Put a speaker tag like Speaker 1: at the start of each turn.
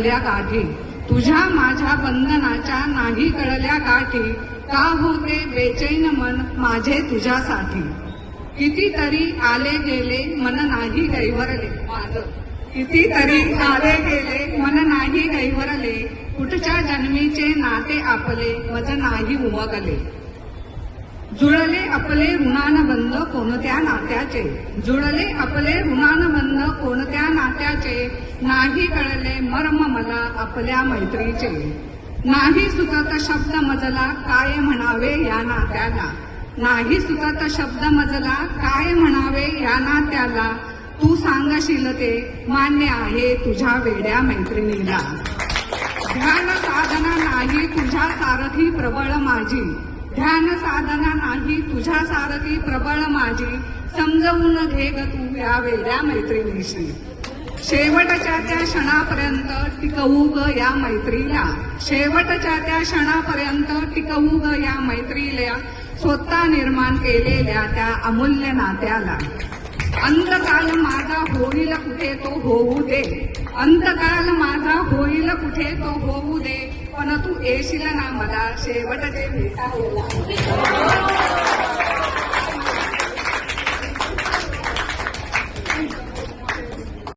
Speaker 1: कळल्या गाठी, तुझ्या माझ्या बंधनाच्या नाही कळल्या गाठी, का होते बेचैन मन माझे तुझ्यासाठी. कितीतरी आले गेले मन नाही गैवरले माझं, कितीतरी आले गेले मन नाही गैवरले, कुठच्या जन्मीचे नाते आपले मज नाही उमगले. जुळले आपले ऋणानुबंध कोणत्या नात्याचे, जुळले आपले ऋणानुबंध कोणत्या नात्याचे, नाही कळले मर्म मला आपल्या मैत्रीचे. नाही सुचत शब्द मजला काय म्हणावे या नात्याला, नाही सुचत शब्द मजला काय म्हणावे या नात्याला, तू सांगशील ते मान्य आहे तुझ्या वेड्या मैत्रिणीला. ध्यान साधना नाही तुझ्या सारथी प्रबळ माझी, ध्यान साधना नाही तुझ्या सारथी प्रबळ माझी, समजवून घे ग तू या वेड्या मैत्रिणीशी. शेवटच्या त्या क्षणापर्यंत टिकवू ग या मैत्रीला, शेवटच्या त्या क्षणापर्यंत टिकवू ग या मैत्रीला, स्वतः निर्माण केलेल्या त्या अमूल्य नात्याला. अंतकाल माझा होईल कुठे तो होऊ दे, अंतकाल माझा होईल कुठे तो होऊ दे, पण तू येशील ना मला शेवटचे भेटायला.